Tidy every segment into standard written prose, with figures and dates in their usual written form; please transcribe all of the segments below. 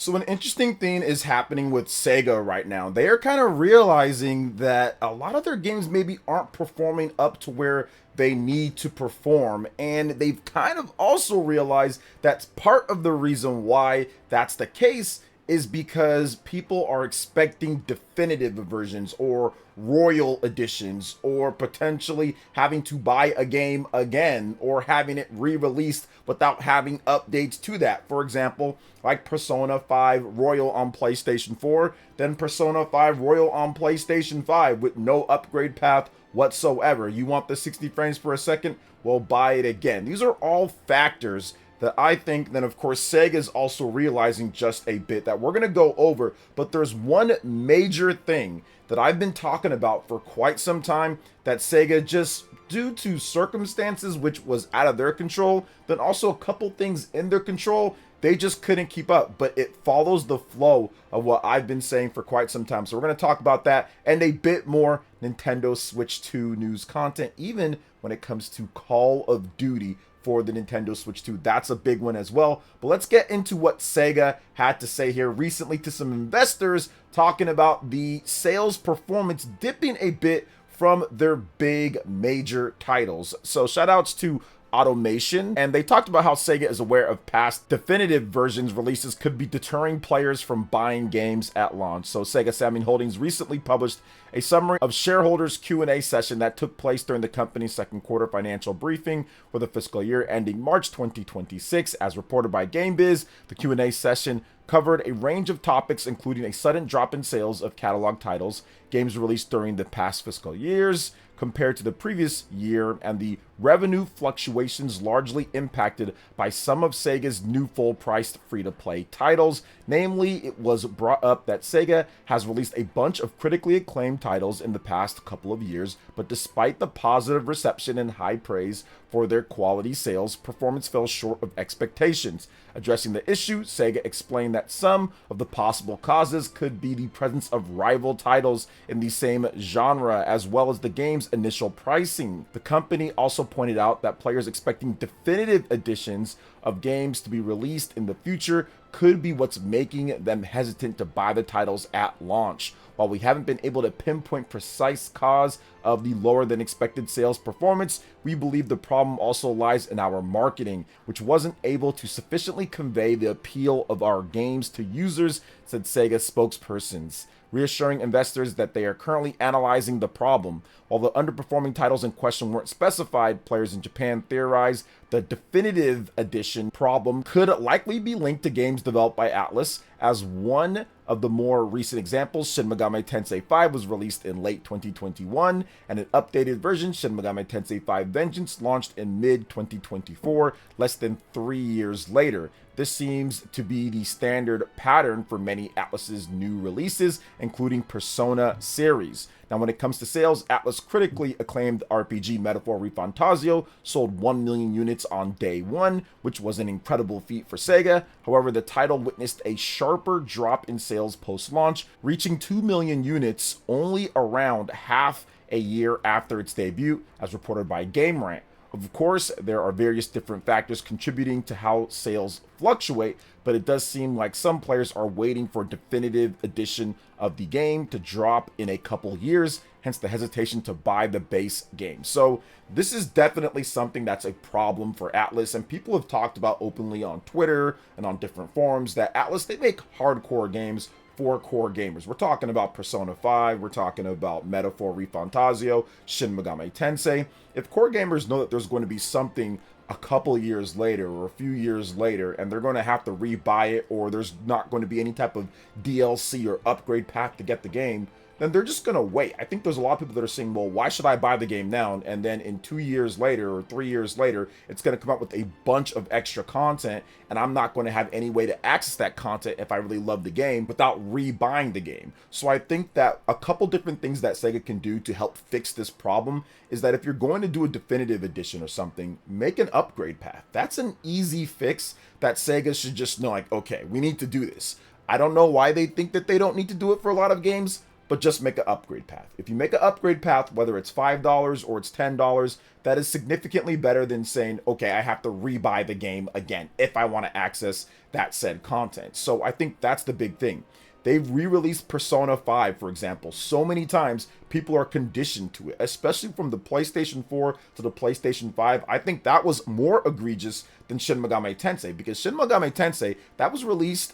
So an interesting thing is happening with Sega right now. They are kind of realizing that a lot of their games maybe aren't performing up to where they need to perform, and they've kind of also realized that's part of the reason why that's the case is because people are expecting definitive versions or royal editions or potentially having to buy a game again or having it re-released without having updates to that. For example, like Persona 5 Royal on PlayStation 4, then Persona 5 Royal on PlayStation 5 with no upgrade path whatsoever. You want the 60 frames per second? Well, buy it again. These are all factors that I think then of course Sega is also realizing just a bit that we're going to go over, but there's one major thing that I've been talking about for quite some time that Sega just due to circumstances which was out of their control, then also a couple things in their control, they just couldn't keep up, but it follows the flow of what I've been saying for quite some time. So we're going to talk about that and a bit more Nintendo Switch 2 news content, even when it comes to Call of Duty for the Nintendo Switch 2. That's a big one as well. But let's get into what Sega had to say here recently to some investors, talking about the sales performance dipping a bit from their big major titles. So shout outs to Automation, and they talked about how Sega is aware of past definitive versions releases could be deterring players from buying games at launch. So Sega Sammy Holdings recently published a summary of shareholders Q&A session that took place during the company's second quarter financial briefing for the fiscal year ending March 2026. As reported by GameBiz, the Q&A session covered a range of topics including a sudden drop in sales of catalog titles, games released during the past fiscal years compared to the previous year, and the revenue fluctuations largely impacted by some of Sega's new full-priced free-to-play titles. Namely, it was brought up that Sega has released a bunch of critically acclaimed titles in the past couple of years, but despite the positive reception and high praise for their quality sales, performance fell short of expectations. Addressing the issue, Sega explained that some of the possible causes could be the presence of rival titles in the same genre, as well as the game's initial pricing. The company also pointed out that players expecting definitive editions of games to be released in the future could be what's making them hesitant to buy the titles at launch. While we haven't been able to pinpoint precise cause of the lower than expected sales performance, we believe the problem also lies in our marketing, which wasn't able to sufficiently convey the appeal of our games to users, said Sega spokespersons, reassuring investors that they are currently analyzing the problem. While the underperforming titles in question weren't specified, players in Japan theorized the definitive edition problem could likely be linked to games developed by Atlus. As one of the more recent examples, Shin Megami Tensei 5 was released in late 2021, and an updated version, Shin Megami Tensei 5 Vengeance, launched in mid-2024, less than 3 years later. This seems to be the standard pattern for many Atlus's new releases, including Persona series. Now, when it comes to sales, Atlus critically acclaimed RPG Metaphor ReFantazio sold 1 million units on day one, which was an incredible feat for Sega. However, the title witnessed a sharper drop in sales post-launch, reaching 2 million units only around half a year after its debut, as reported by GameRant. Of course, there are various different factors contributing to how sales fluctuate, but it does seem like some players are waiting for a definitive edition of the game to drop in a couple years, hence the hesitation to buy the base game. So this is definitely something that's a problem for Atlus, and people have talked about openly on Twitter and on different forums that Atlus, they make hardcore games for core gamers. We're talking about Persona 5, we're talking about Metaphor ReFantazio, Shin Megami Tensei. If core gamers know that there's going to be something a couple years later or a few years later and they're going to have to rebuy it, or there's not going to be any type of DLC or upgrade pack to get the game, then they're just going to wait. I think there's a lot of people that are saying, well, why should I buy the game now? And then in 2 years later or 3 years later, it's going to come up with a bunch of extra content, and I'm not going to have any way to access that content if I really love the game without rebuying the game. So I think that a couple different things that Sega can do to help fix this problem is that if you're going to do a definitive edition or something, make an upgrade path. That's an easy fix that Sega should just know, like, okay, we need to do this. I don't know why they think that they don't need to do it for a lot of games, but just make an upgrade path. If you make an upgrade path, whether it's $5 or it's $10, that is significantly better than saying, okay, I have to rebuy the game again if I want to access that said content. So I think that's the big thing. They've re-released Persona 5, for example, so many times people are conditioned to it, especially from the PlayStation 4 to the PlayStation 5. I think that was more egregious than Shin Megami Tensei, because Shin Megami Tensei,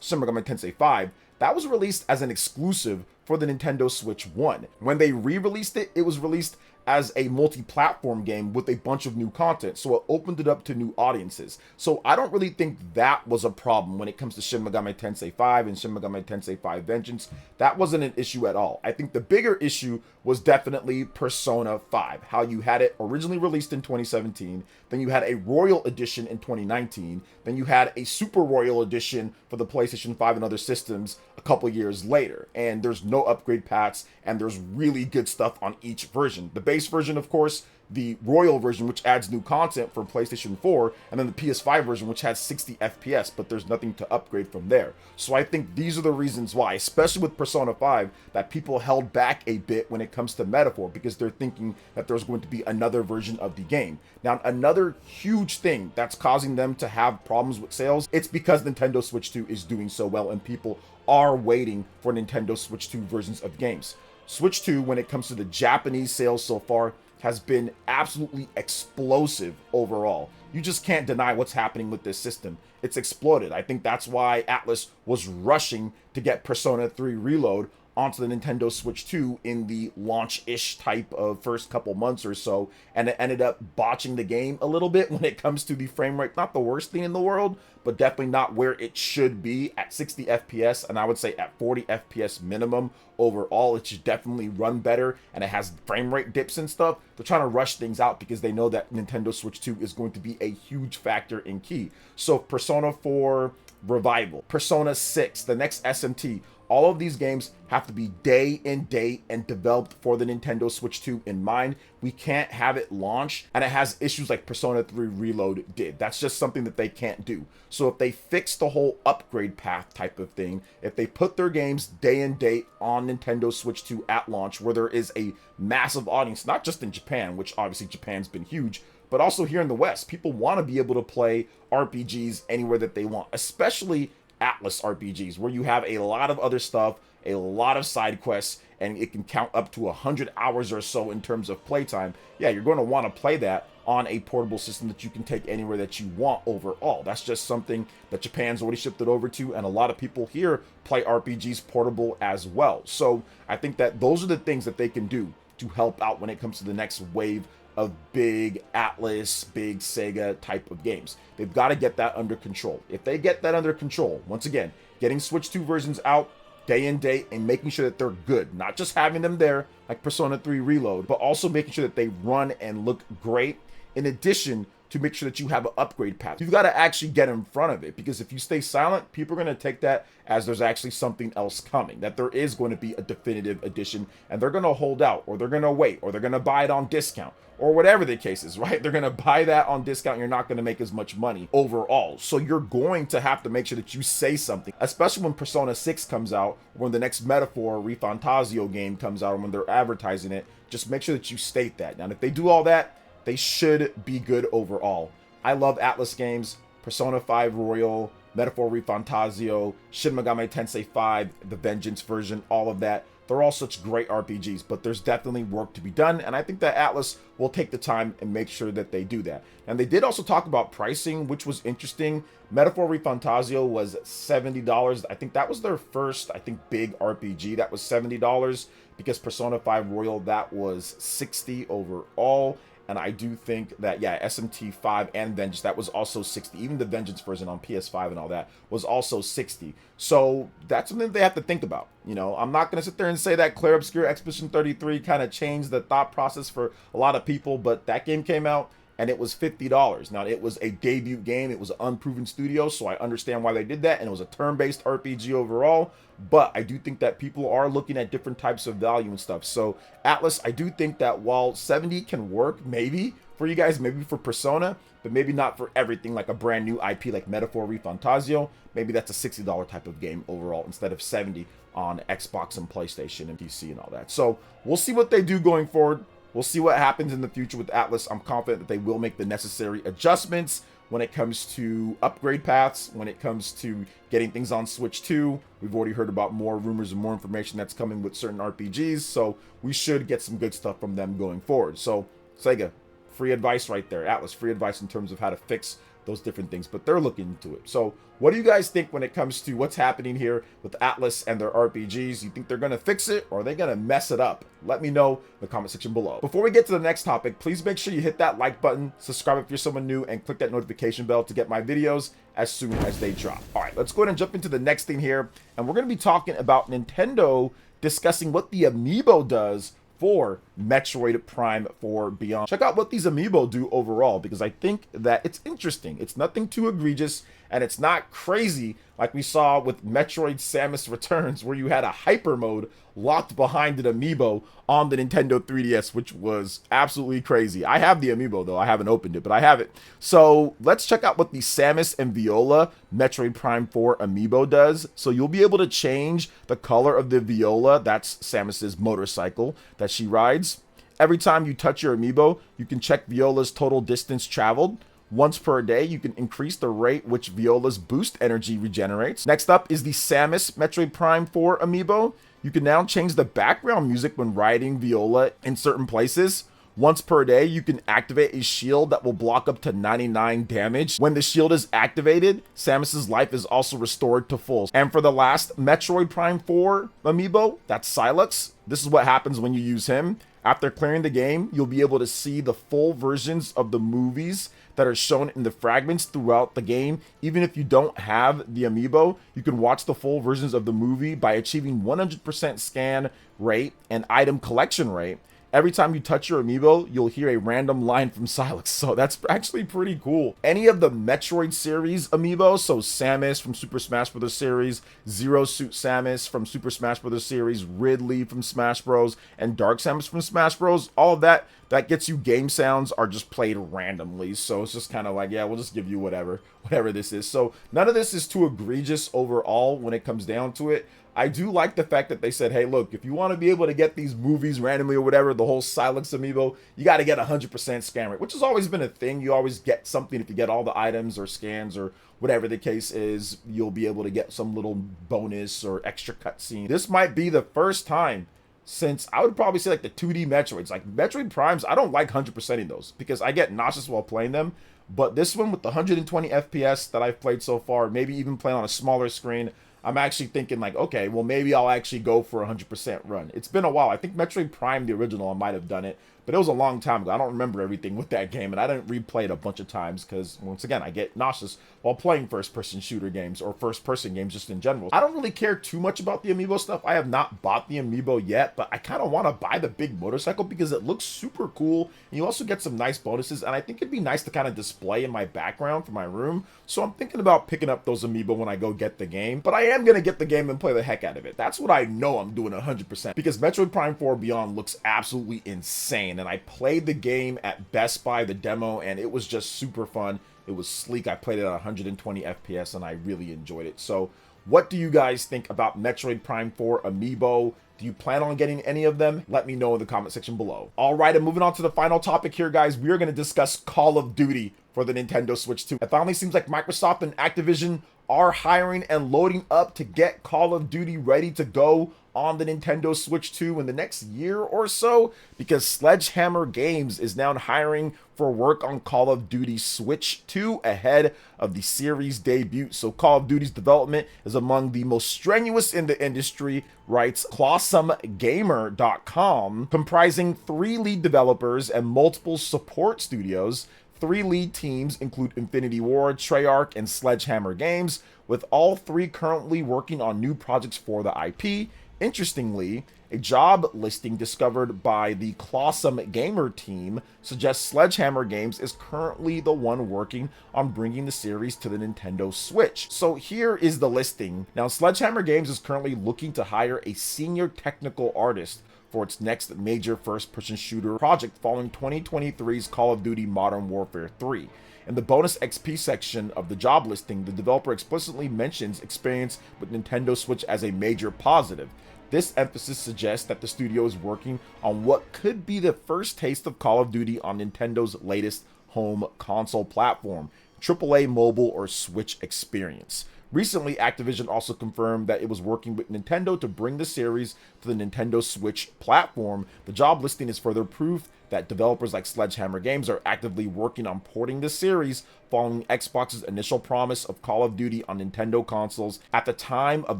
Shin Megami Tensei 5, that was released as an exclusive for the Nintendo Switch 1. When they re-released it, it was released as a multi-platform game with a bunch of new content, so it opened it up to new audiences. So I don't really think that was a problem when it comes to Shin Megami Tensei 5 and Shin Megami Tensei 5 Vengeance. That wasn't an issue at all. I think the bigger issue was definitely Persona 5, how you had it originally released in 2017, then you had a Royal Edition in 2019, then you had a Super Royal Edition for the PlayStation 5 and other systems a couple years later, and there's no upgrade paths, and there's really good stuff on each version. The base version, of course, the Royal version, which adds new content for PlayStation 4, and then the PS5 version, which has 60 FPS, but there's nothing to upgrade from there. So I think these are the reasons why, especially with Persona 5, that people held back a bit when it comes to Metaphor, because they're thinking that there's going to be another version of the game. Now, another huge thing that's causing them to have problems with sales, it's because Nintendo Switch 2 is doing so well, and people are waiting for Nintendo Switch 2 versions of games. Switch 2, when it comes to the Japanese sales so far, has been absolutely explosive overall. You just can't deny what's happening with this system. It's exploded. I think that's why Atlus was rushing to get Persona 3 Reload onto the Nintendo Switch 2 in the launch-ish type of first couple months or so, and it ended up botching the game a little bit when it comes to the frame rate. Not the worst thing in the world, but definitely not where it should be at 60 FPS, and I would say at 40 FPS minimum overall. It should definitely run better, and it has frame rate dips and stuff. They're trying to rush things out because they know that Nintendo Switch 2 is going to be a huge factor in key. So Persona 4 Revival, Persona 6, the next SMT, all of these games have to be day and date and developed for the Nintendo Switch 2 in mind. We can't have it launch and it has issues like Persona 3 Reload did. That's just something that they can't do. So if they fix the whole upgrade path type of thing, if they put their games day and date on Nintendo Switch 2 at launch, where there is a massive audience, not just in Japan, which obviously Japan's been huge, but also here in the West, people want to be able to play RPGs anywhere that they want, especially Atlus RPGs, where you have a lot of other stuff, a lot of side quests, and it can count up to 100 hours or so in terms of playtime. Yeah, you're going to want to play that on a portable system that you can take anywhere that you want overall. That's just something that Japan's already shifted over to, and a lot of people here play RPGs portable as well. So I think that those are the things that they can do to help out when it comes to the next wave of big Atlus, big Sega type of games. They've got to get that under control. If they get that under control, once again, getting Switch 2 versions out day and date and making sure that they're good, not just having them there like Persona 3 Reload, but also making sure that they run and look great, in addition to make sure that you have an upgrade path. You've got to actually get in front of it, because if you stay silent, people are going to take that as there's actually something else coming, that there is going to be a definitive edition, and they're going to hold out, or they're going to wait, or they're going to buy it on discount, or whatever the case is, right? They're going to buy that on discount, and you're not going to make as much money overall. So you're going to have to make sure that you say something, especially when Persona 6 comes out, or when the next Metaphor Refantazio game comes out, or when they're advertising it. Just make sure that you state that. Now, if they do all that, they should be good overall. I love Atlus games, Persona 5 Royal, Metaphor Refantazio, Shin Megami Tensei 5, the Vengeance version, all of that. They're all such great RPGs, but there's definitely work to be done, and I think that Atlus will take the time and make sure that they do that. And they did also talk about pricing, which was interesting. Metaphor Refantazio was $70. I think that was their first, big RPG. That was $70, because Persona 5 Royal, that was $60 overall. And I do think that, yeah, SMT 5 and Vengeance, that was also $60. Even the Vengeance version on PS5 and all that was also $60. So that's something they have to think about. You know, I'm not going to sit there and say that Clair Obscur Expedition 33 kind of changed the thought process for a lot of people, but that game came out and it was $50. Now, it was a debut game. It was an unproven studio, so I understand why they did that, and it was a turn-based RPG overall, but I do think that people are looking at different types of value and stuff. So Atlus, I do think that while 70 can work, maybe, for you guys, maybe for Persona, but maybe not for everything, like a brand new IP like Metaphor Refantasio. Maybe that's a $60 type of game overall instead of 70 on Xbox and PlayStation and PC and all that. So we'll see what they do going forward. We'll see what happens in the future with Atlas. I'm confident that they will make the necessary adjustments when it comes to upgrade paths, when it comes to getting things on Switch 2. We've already heard about more rumors and more information that's coming with certain RPGs, so we should get some good stuff from them going forward. So Sega, free advice right there. Atlas, free advice in terms of how to fix those different things, but they're looking into it. So what do you guys think when it comes to what's happening here with Atlas and their RPGs? You think they're going to fix it, or are they going to mess it up? Let me know in the comment section below. Before we get to the next topic, please make sure you hit that like button, subscribe if you're someone new, and click that notification bell to get my videos as soon as they drop. All right, let's go ahead and jump into the next thing here, and we're going to be talking about Nintendo discussing what the amiibo does for Metroid Prime 4 Beyond. Check out what these amiibo do overall, because I think that it's interesting. It's nothing too egregious, and it's not crazy like we saw with Metroid Samus Returns, where you had a hyper mode locked behind an amiibo on the Nintendo 3DS, which was absolutely crazy. I have the amiibo though. I haven't opened it, but I have it. So let's check out what the Samus and Viola Metroid Prime 4 amiibo does. So you'll be able to change the color of the Viola, that's Samus's motorcycle that she rides. Every time you touch your amiibo, you can check Viola's total distance traveled. Once per day, you can increase the rate which Viola's boost energy regenerates. Next up is the Samus Metroid Prime 4 amiibo. You can now change the background music when riding Viola in certain places. Once per day, you can activate a shield that will block up to 99 damage. When the shield is activated, Samus's life is also restored to full. And for the last Metroid Prime 4 amiibo, that's Sylux. This is what happens when you use him. After clearing the game, you'll be able to see the full versions of the movies that are shown in the fragments throughout the game. Even if you don't have the amiibo, you can watch the full versions of the movie by achieving 100% scan rate and item collection rate. Every time you touch your amiibo, you'll hear a random line from Sylux, so that's actually pretty cool. Any of the Metroid series amiibo, so Samus from Super Smash Bros. Series, Zero Suit Samus from Super Smash Bros. Series, Ridley from Smash Bros., and Dark Samus from Smash Bros., all of that gets you game sounds are just played randomly, so it's just kind of like, yeah, we'll just give you whatever this is. So none of this is too egregious overall when it comes down to it. I do like the fact that they said, hey, look, if you want to be able to get these movies randomly or whatever, the whole Sylux amiibo, you got to get 100% scan rate, which has always been a thing. You always get something if you get all the items or scans or whatever the case is. You'll be able to get some little bonus or extra cutscene. This might be the first time since, I would probably say, like the 2D Metroids. Like Metroid Primes, I don't like 100%ing those because I get nauseous while playing them. But this one with the 120 FPS that I've played so far, maybe even playing on a smaller screen, I'm actually thinking like, okay, well, maybe I'll actually go for a 100% run. It's been a while. I think Metroid Prime, the original, I might have done it, but it was a long time ago. I don't remember everything with that game, and I didn't replay it a bunch of times because, once again, I get nauseous while playing first-person shooter games or first-person games just in general. I don't really care too much about the amiibo stuff. I have not bought the amiibo yet, but I kind of want to buy the big motorcycle because it looks super cool, and you also get some nice bonuses, and I think it'd be nice to kind of display in my background for my room, so I'm thinking about picking up those amiibo when I go get the game, but I am going to get the game and play the heck out of it. That's what I know I'm doing 100%, because Metroid Prime 4 Beyond looks absolutely insane, and I played the game at Best Buy, the demo, and it was just super fun. It was sleek. I played it at 120 FPS, and I really enjoyed it. So what do you guys think about Metroid Prime 4 amiibo? Do you plan on getting any of them? Let me know in the comment section below. All right, and moving on to the final topic here, guys. We are going to discuss Call of Duty for the Nintendo Switch 2. It finally seems like Microsoft and Activision are hiring and loading up to get Call of Duty ready to go on the Nintendo Switch 2 in the next year or so, because Sledgehammer Games is now hiring for work on Call of Duty Switch 2 ahead of the series debut. So Call of Duty's development is among the most strenuous in the industry, writes ClawsomeGamer.com, comprising 3 lead developers and multiple support studios. 3 lead teams include Infinity Ward, Treyarch, and Sledgehammer Games, with all 3 currently working on new projects for the IP. Interestingly, a job listing discovered by the Clawsome Gamer team suggests Sledgehammer Games is currently the one working on bringing the series to the Nintendo Switch. So here is the listing. Now, Sledgehammer Games is currently looking to hire a senior technical artist for its next major first-person shooter project following 2023's Call of Duty Modern Warfare 3. In the bonus XP section of the job listing, the developer explicitly mentions experience with Nintendo Switch as a major positive. This emphasis suggests that the studio is working on what could be the first taste of Call of Duty on Nintendo's latest home console platform, AAA mobile or Switch experience. Recently, Activision also confirmed that it was working with Nintendo to bring the series to the Nintendo Switch platform. The job listing is further proof that developers like Sledgehammer Games are actively working on porting the series following Xbox's initial promise of Call of Duty on Nintendo consoles at the time of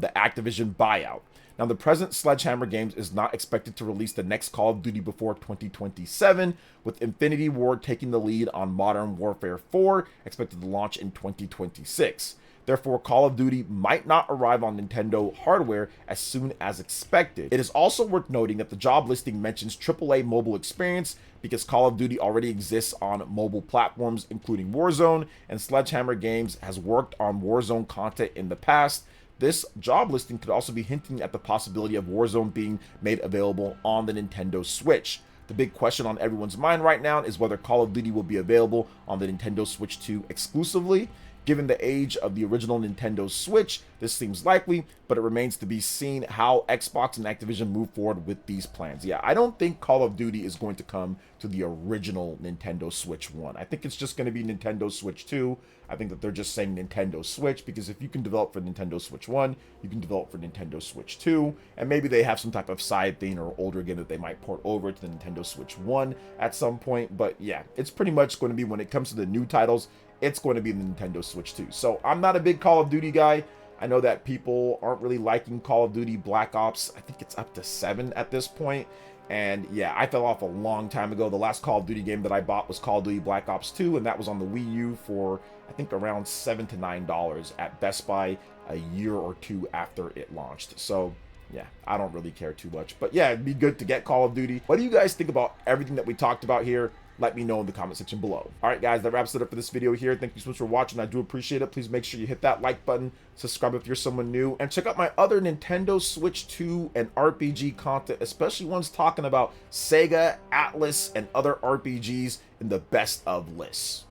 the Activision buyout. Now, the present Sledgehammer Games is not expected to release the next Call of Duty before 2027, with Infinity Ward taking the lead on Modern Warfare 4, expected to launch in 2026. Therefore, Call of Duty might not arrive on Nintendo hardware as soon as expected. It is also worth noting that the job listing mentions AAA mobile experience because Call of Duty already exists on mobile platforms, including Warzone, and Sledgehammer Games has worked on Warzone content in the past. This job listing could also be hinting at the possibility of Warzone being made available on the Nintendo Switch. The big question on everyone's mind right now is whether Call of Duty will be available on the Nintendo Switch 2 exclusively. Given the age of the original Nintendo Switch, this seems likely, but it remains to be seen how Xbox and Activision move forward with these plans. Yeah, I don't think Call of Duty is going to come to the original Nintendo Switch 1. I think it's just going to be Nintendo Switch 2. I think that they're just saying Nintendo Switch because if you can develop for Nintendo Switch 1, you can develop for Nintendo Switch 2, and maybe they have some type of side thing or older game that they might port over to the Nintendo Switch 1 at some point. But yeah, it's pretty much going to be, when it comes to the new titles, it's going to be the Nintendo Switch 2. So I'm not a big Call of Duty guy. I know that people aren't really liking Call of Duty Black Ops. I think it's up to 7 at this point. And yeah, I fell off a long time ago. The last Call of Duty game that I bought was Call of Duty Black Ops 2, and that was on the Wii U for, I think, around $7 to $9 at Best Buy a year or two after it launched. So yeah, I don't really care too much. But yeah, it'd be good to get Call of Duty. What do you guys think about everything that we talked about here? Let me know in the comment section below. All right, guys, that wraps it up for this video here. Thank you so much for watching. I do appreciate it. Please make sure you hit that like button, subscribe if you're someone new, and check out my other Nintendo Switch 2 and RPG content, especially ones talking about Sega, Atlas, and other RPGs in the best of lists.